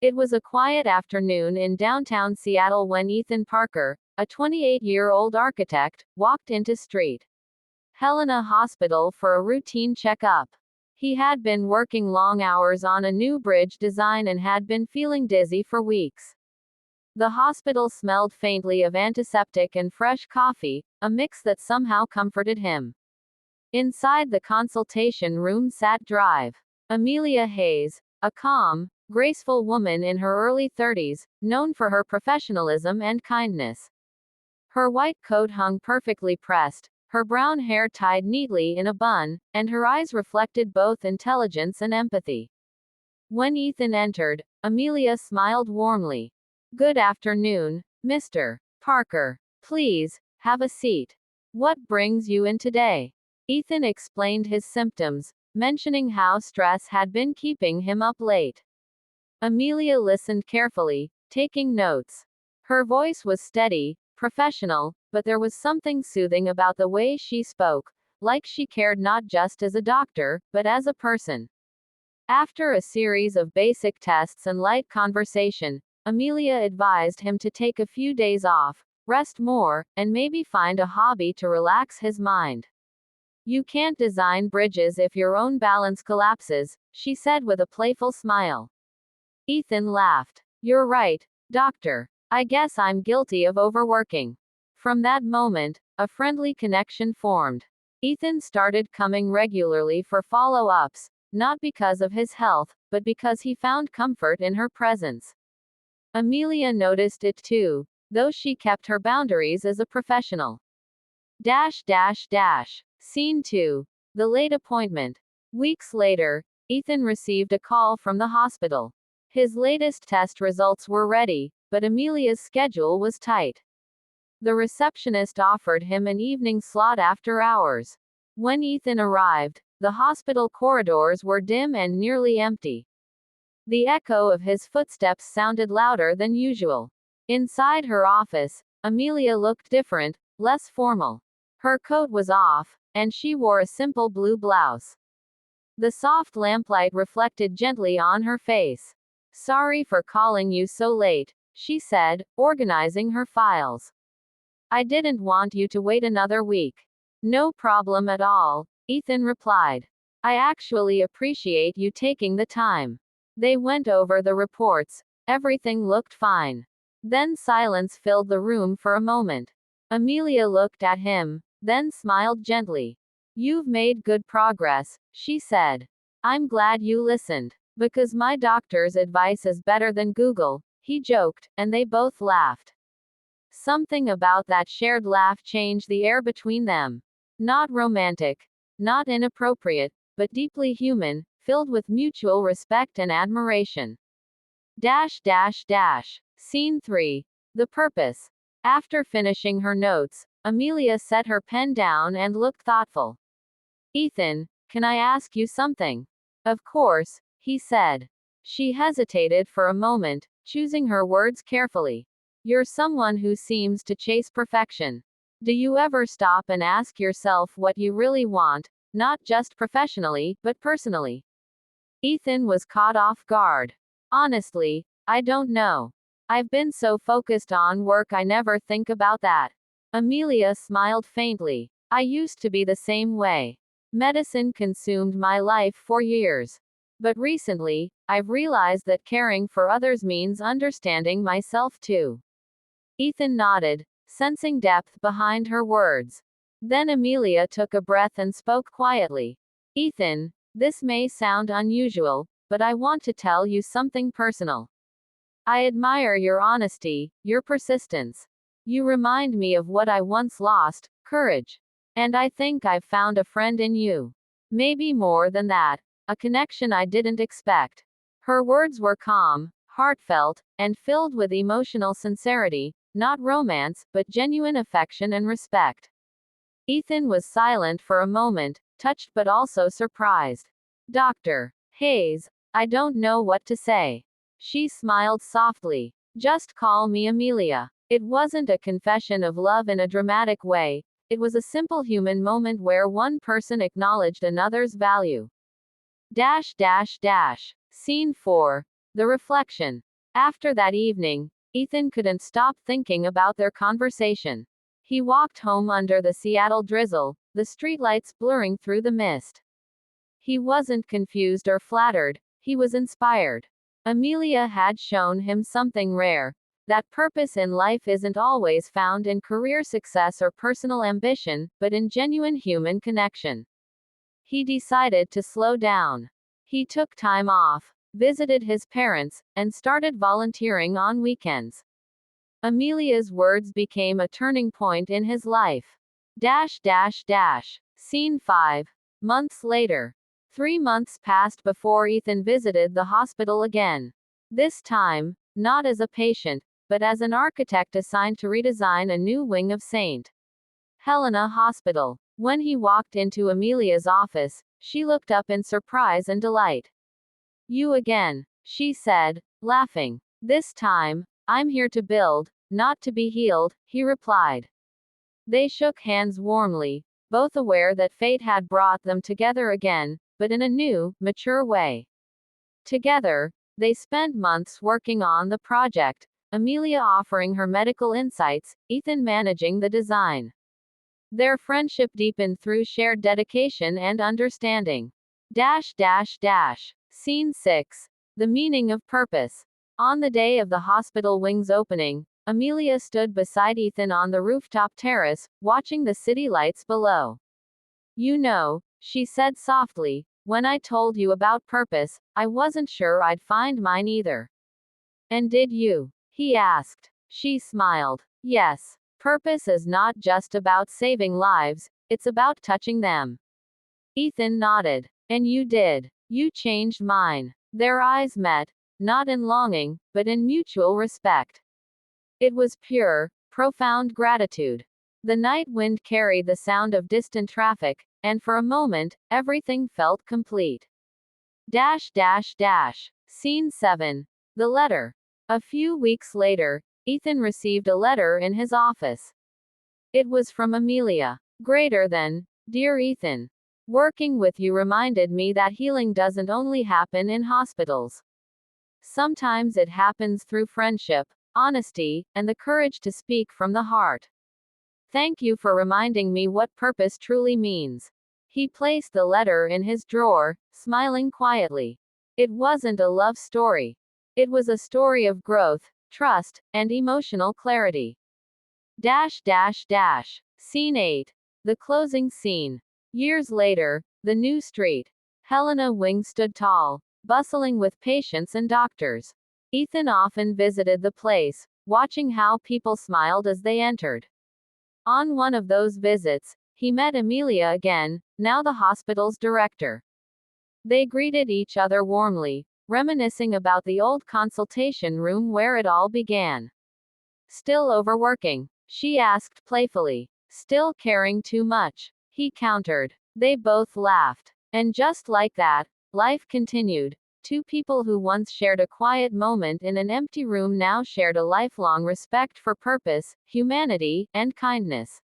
It was a quiet afternoon in downtown Seattle when Ethan Parker, a 28-year-old architect, walked into St. Helena Hospital for a routine checkup. He had been working long hours on a new bridge design and had been feeling dizzy for weeks. The hospital smelled faintly of antiseptic and fresh coffee, a mix that somehow comforted him. Inside the consultation room sat Drive. Amelia Hayes, a calm, graceful woman in her early 30s, known for her professionalism and kindness. Her white coat hung perfectly pressed, her brown hair tied neatly in a bun, and her eyes reflected both intelligence and empathy. When Ethan entered, Amelia smiled warmly. "Good afternoon, Mr. Parker. Please, have a seat. What brings you in today?" Ethan explained his symptoms, mentioning how stress had been keeping him up late. Amelia listened carefully, taking notes. Her voice was steady, professional, but there was something soothing about the way she spoke, like she cared not just as a doctor, but as a person. After a series of basic tests and light conversation, Amelia advised him to take a few days off, rest more, and maybe find a hobby to relax his mind. "You can't design bridges if your own balance collapses," she said with a playful smile. Ethan laughed. "You're right, doctor. I guess I'm guilty of overworking." From that moment, a friendly connection formed. Ethan started coming regularly for follow-ups, not because of his health, but because he found comfort in her presence. Amelia noticed it too, though she kept her boundaries as a professional. Scene 2. The late appointment. Weeks later, Ethan received a call from the hospital. His latest test results were ready, but Amelia's schedule was tight. The receptionist offered him an evening slot after hours. When Ethan arrived, the hospital corridors were dim and nearly empty. The echo of his footsteps sounded louder than usual. Inside her office, Amelia looked different, less formal. Her coat was off, and she wore a simple blue blouse. The soft lamplight reflected gently on her face. "Sorry for calling you so late," she said, organizing her files. "I didn't want you to wait another week." "No problem at all," Ethan replied. "I actually appreciate you taking the time." They went over the reports. Everything looked fine. Then silence filled the room for a moment. Amelia looked at him, then smiled gently. "You've made good progress," she said. "I'm glad you listened. Because my doctor's advice is better than Google," he joked, and they both laughed. Something about that shared laugh changed the air between them. Not romantic, not inappropriate, but deeply human, filled with mutual respect and admiration. Scene 3. The purpose. After finishing her notes, Amelia set her pen down and looked thoughtful. "Ethan, can I ask you something?" "Of course," he said. She hesitated for a moment, choosing her words carefully. "You're someone who seems to chase perfection. Do you ever stop and ask yourself what you really want, not just professionally, but personally?" Ethan was caught off guard. "Honestly, I don't know. I've been so focused on work I never think about that." Amelia smiled faintly. "I used to be the same way. Medicine consumed my life for years. But recently, I've realized that caring for others means understanding myself too." Ethan nodded, sensing depth behind her words. Then Amelia took a breath and spoke quietly. "Ethan, this may sound unusual, but I want to tell you something personal. I admire your honesty, your persistence. You remind me of what I once lost, courage. And I think I've found a friend in you. Maybe more than that, a connection I didn't expect." Her words were calm, heartfelt, and filled with emotional sincerity, not romance, but genuine affection and respect. Ethan was silent for a moment, touched but also surprised. "Dr. Hayes, I don't know what to say." She smiled softly. "Just call me Amelia." It wasn't a confession of love in a dramatic way, it was a simple human moment where one person acknowledged another's value. Scene 4. The reflection. After that evening, Ethan couldn't stop thinking about their conversation. He walked home under the Seattle drizzle, the streetlights blurring through the mist. He wasn't confused or flattered, he was inspired. Amelia had shown him something rare. That purpose in life isn't always found in career success or personal ambition, but in genuine human connection. He decided to slow down. He took time off, visited his parents, and started volunteering on weekends. Amelia's words became a turning point in his life. Scene 5. Months later. 3 months passed before Ethan visited the hospital again. This time, not as a patient, but as an architect assigned to redesign a new wing of St. Helena Hospital. When he walked into Amelia's office, she looked up in surprise and delight. "You again," she said, laughing. "This time, I'm here to build, not to be healed," he replied. They shook hands warmly, both aware that fate had brought them together again, but in a new, mature way. Together, they spent months working on the project, Amelia offering her medical insights, Ethan managing the design. Their friendship deepened through shared dedication and understanding. Scene 6. The meaning of purpose. On the day of the hospital wing's opening, Amelia stood beside Ethan on the rooftop terrace, watching the city lights below. "You know," she said softly, "when I told you about purpose, I wasn't sure I'd find mine either." "And did you?" he asked. She smiled. "Yes. Purpose is not just about saving lives, it's about touching them." Ethan nodded. "And you did. You changed mine." Their eyes met, not in longing, but in mutual respect. It was pure, profound gratitude. The night wind carried the sound of distant traffic, and for a moment, everything felt complete. Scene 7. The letter. A few weeks later, Ethan received a letter in his office. It was from Amelia. Greater than, "Dear Ethan. Working with you reminded me that healing doesn't only happen in hospitals. Sometimes it happens through friendship, honesty, and the courage to speak from the heart. Thank you for reminding me what purpose truly means." He placed the letter in his drawer, smiling quietly. It wasn't a love story. It was a story of growth, trust, and emotional clarity. Scene 8. The closing scene. Years later, the new street. Helena Wing stood tall, bustling with patients and doctors. Ethan often visited the place, watching how people smiled as they entered. On one of those visits, he met Amelia again, now the hospital's director. They greeted each other warmly, reminiscing about the old consultation room where it all began. "Still overworking?" she asked playfully. "Still caring too much?" he countered. They both laughed. And just like that, life continued. Two people who once shared a quiet moment in an empty room now shared a lifelong respect for purpose, humanity, and kindness.